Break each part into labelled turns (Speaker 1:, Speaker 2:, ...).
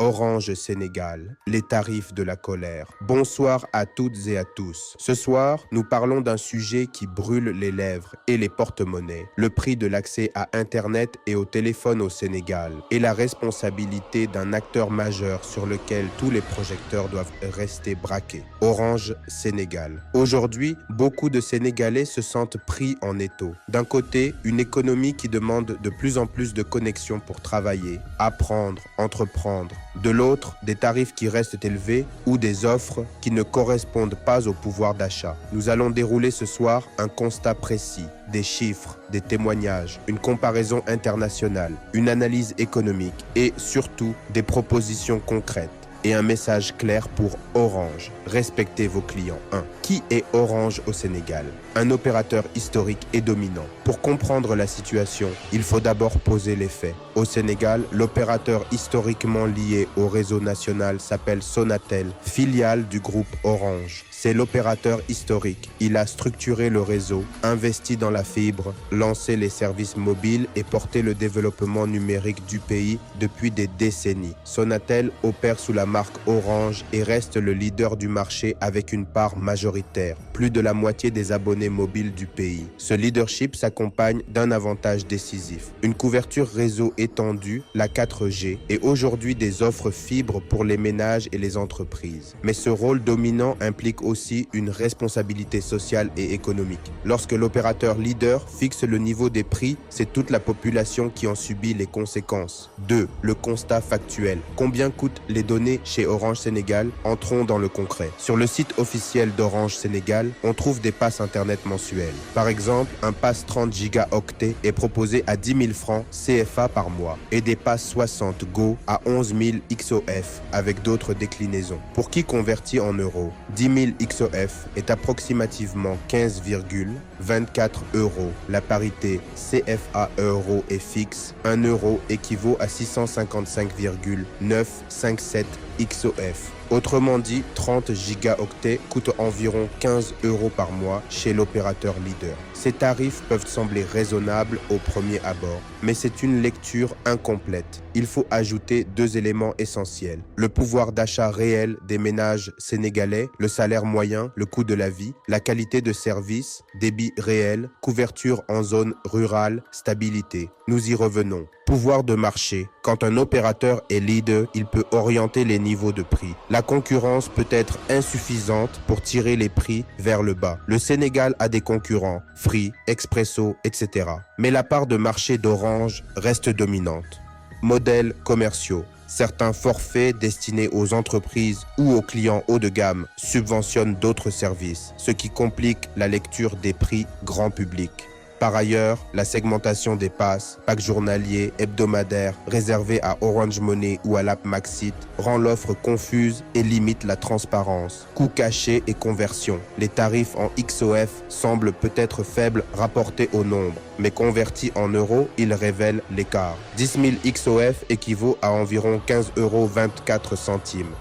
Speaker 1: Orange Sénégal, les tarifs de la colère. Bonsoir à toutes et à tous. Ce soir, nous parlons d'un sujet qui brûle les lèvres et les porte-monnaies. Le prix de l'accès à Internet et au téléphone au Sénégal et la responsabilité d'un acteur majeur sur lequel tous les projecteurs doivent rester braqués. Orange Sénégal. Aujourd'hui, beaucoup de Sénégalais se sentent pris en étau. D'un côté, une économie qui demande de plus en plus de connexions pour travailler, apprendre, entreprendre. De l'autre, des tarifs qui restent élevés ou des offres qui ne correspondent pas au pouvoir d'achat. Nous allons dérouler ce soir un constat précis, des chiffres, des témoignages, une comparaison internationale, une analyse économique et surtout des propositions concrètes. Et un message clair pour Orange. Respectez vos clients. 1. Qui est Orange au Sénégal? Un opérateur historique et dominant. Pour comprendre la situation, il faut d'abord poser les faits. Au Sénégal, l'opérateur historiquement lié au réseau national s'appelle Sonatel, filiale du groupe Orange. C'est l'opérateur historique. Il a structuré le réseau, investi dans la fibre, lancé les services mobiles et porté le développement numérique du pays depuis des décennies. Sonatel opère sous la marque Orange et reste le leader du marché avec une part majoritaire, plus de la moitié des abonnés mobiles du pays. Ce leadership s'accompagne d'un avantage décisif, une couverture réseau étendue, la 4G, et aujourd'hui des offres fibres pour les ménages et les entreprises. Mais ce rôle dominant implique aussi une responsabilité sociale et économique. Lorsque l'opérateur leader fixe le niveau des prix, c'est toute la population qui en subit les conséquences. 2. Le constat factuel. Combien coûtent les données chez Orange Sénégal? Entrons dans le concret. Sur le site officiel d'Orange Sénégal, on trouve des passes internet mensuelles. Par exemple, un pass 30 gigaoctets est proposé à 10 000 francs CFA par mois et des passes 60 Go à 11 000 XOF avec d'autres déclinaisons. Pour qui convertit en euros, 10 000 XOF est approximativement 15,24 euros. La parité CFA euro est fixe. 1 euro équivaut à 655,957 XOF. Autrement dit, 30 gigaoctets coûtent environ 15 euros par mois chez l'opérateur leader. Ces tarifs peuvent sembler raisonnables au premier abord, mais c'est une lecture incomplète. Il faut ajouter 2 éléments essentiels. Le pouvoir d'achat réel des ménages sénégalais, le salaire moyen, le coût de la vie, la qualité de service, débit réel, couverture en zone rurale, stabilité. Nous y revenons. Pouvoir de marché. Quand un opérateur est leader, il peut orienter les niveaux de prix. La concurrence peut être insuffisante pour tirer les prix vers le bas. Le Sénégal a des concurrents, Free, Expresso, etc. Mais la part de marché d'Orange reste dominante. Modèles commerciaux. Certains forfaits destinés aux entreprises ou aux clients haut de gamme subventionnent d'autres services, ce qui complique la lecture des prix grand public. Par ailleurs, la segmentation des passes, packs journaliers, hebdomadaires, réservés à Orange Money ou à l'app Maxit, rend l'offre confuse et limite la transparence. Coûts cachés et conversion. Les tarifs en XOF semblent peut-être faibles rapportés au nombre, mais convertis en euros, ils révèlent l'écart. 10 000 XOF équivaut à environ 15,24 euros.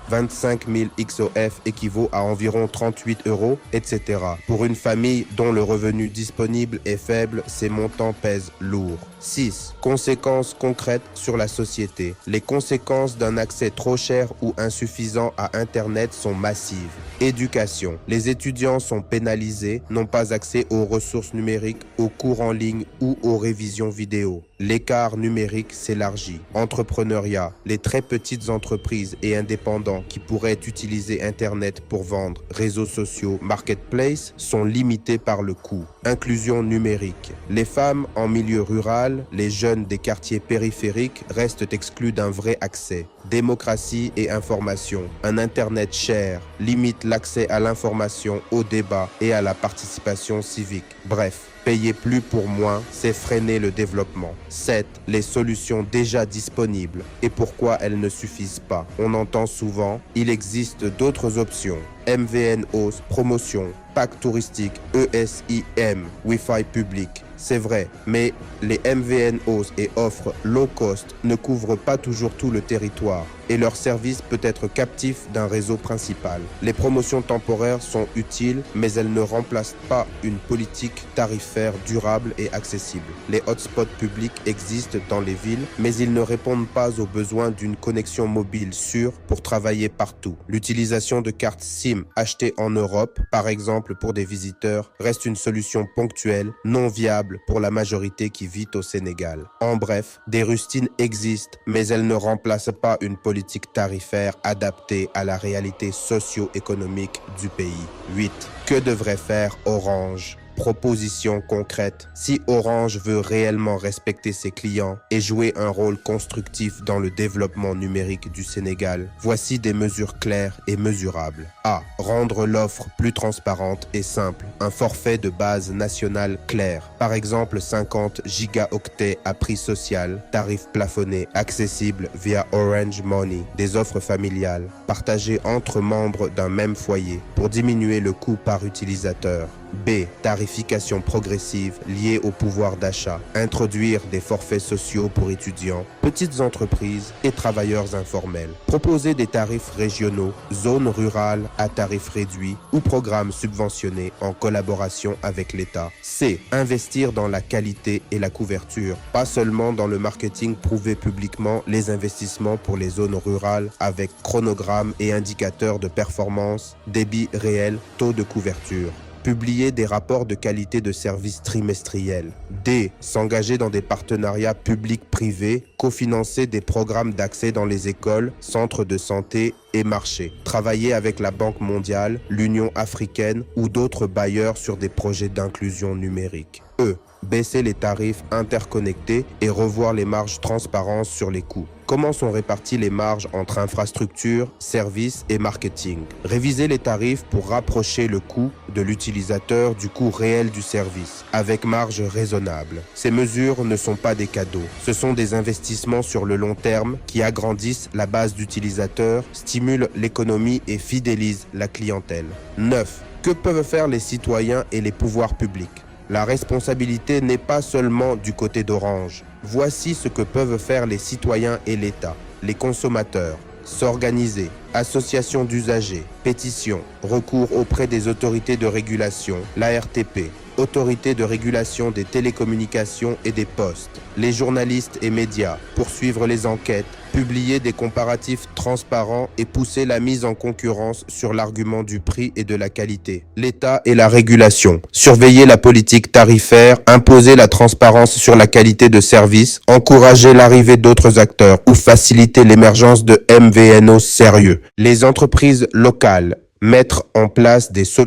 Speaker 1: 25 000 XOF équivaut à environ 38 euros, etc. Pour une famille dont le revenu disponible est faible, ces montants pèsent lourd. 6. Conséquences concrètes sur la société. Les conséquences d'un accès trop cher ou insuffisant à Internet sont massives. Éducation. Les étudiants sont pénalisés, n'ont pas accès aux ressources numériques, aux cours en ligne ou aux révisions vidéo. L'écart numérique s'élargit. Entrepreneuriat. Les très petites entreprises et indépendants qui pourraient utiliser Internet pour vendre, réseaux sociaux, marketplace, sont limités par le coût. Inclusion numérique. Les femmes en milieu rural, les jeunes des quartiers périphériques restent exclus d'un vrai accès. Démocratie et information. Un Internet cher limite l'accès à l'information, au débat et à la participation civique. Bref, payer plus pour moins, c'est freiner le développement. 7. Les solutions déjà disponibles et pourquoi elles ne suffisent pas. On entend souvent, il existe d'autres options. MVNO, promotion, pack touristique, ESIM, Wi-Fi public. C'est vrai, mais les MVNO et offres low cost ne couvrent pas toujours tout le territoire. et leur service peut être captif d'un réseau principal. Les promotions temporaires sont utiles, mais elles ne remplacent pas une politique tarifaire durable et accessible. Les hotspots publics existent dans les villes, mais ils ne répondent pas aux besoins d'une connexion mobile sûre pour travailler partout. L'utilisation de cartes SIM achetées en Europe, par exemple pour des visiteurs, reste une solution ponctuelle, non viable pour la majorité qui vit au Sénégal. En bref, des rustines existent, mais elles ne remplacent pas une politique tarifaire adaptée à la réalité socio-économique du pays. 8. Que devrait faire Orange ? Proposition concrète. Si Orange veut réellement respecter ses clients et jouer un rôle constructif dans le développement numérique du Sénégal, voici des mesures claires et mesurables. A. Rendre l'offre plus transparente et simple. Un forfait de base national clair. Par exemple 50 gigaoctets à prix social, tarif plafonné, accessible via Orange Money. Des offres familiales, partagées entre membres d'un même foyer pour diminuer le coût par utilisateur. B. Tarification progressive liée au pouvoir d'achat. Introduire des forfaits sociaux pour étudiants, petites entreprises et travailleurs informels. Proposer des tarifs régionaux, zones rurales à tarifs réduits ou programmes subventionnés en collaboration avec l'État. C. Investir dans la qualité et la couverture. Pas seulement dans le marketing, prouver publiquement les investissements pour les zones rurales avec chronogramme et indicateurs de performance, débit réel, taux de couverture. Publier des rapports de qualité de service trimestriels. D. S'engager dans des partenariats publics-privés, cofinancer des programmes d'accès dans les écoles, centres de santé et marchés. Travailler avec la Banque mondiale, l'Union africaine ou d'autres bailleurs sur des projets d'inclusion numérique. E. Baisser les tarifs interconnectés et revoir les marges transparentes sur les coûts. Comment sont réparties les marges entre infrastructures, services et marketing? Réviser les tarifs pour rapprocher le coût de l'utilisateur du coût réel du service, avec marge raisonnable. Ces mesures ne sont pas des cadeaux. Ce sont des investissements sur le long terme qui agrandissent la base d'utilisateurs, stimulent l'économie et fidélisent la clientèle. 9. Que peuvent faire les citoyens et les pouvoirs publics? La responsabilité n'est pas seulement du côté d'Orange. Voici ce que peuvent faire les citoyens et l'État, les consommateurs. S'organiser, associations d'usagers, pétitions, recours auprès des autorités de régulation, l'ARTP, autorité de régulation des télécommunications et des postes, les journalistes et médias, poursuivre les enquêtes, publier des comparatifs transparents et pousser la mise en concurrence sur l'argument du prix et de la qualité. L'État et la régulation, surveiller la politique tarifaire, imposer la transparence sur la qualité de service, encourager l'arrivée d'autres acteurs ou faciliter l'émergence de MVNO sérieux. Les entreprises locales, mettre en place des solutions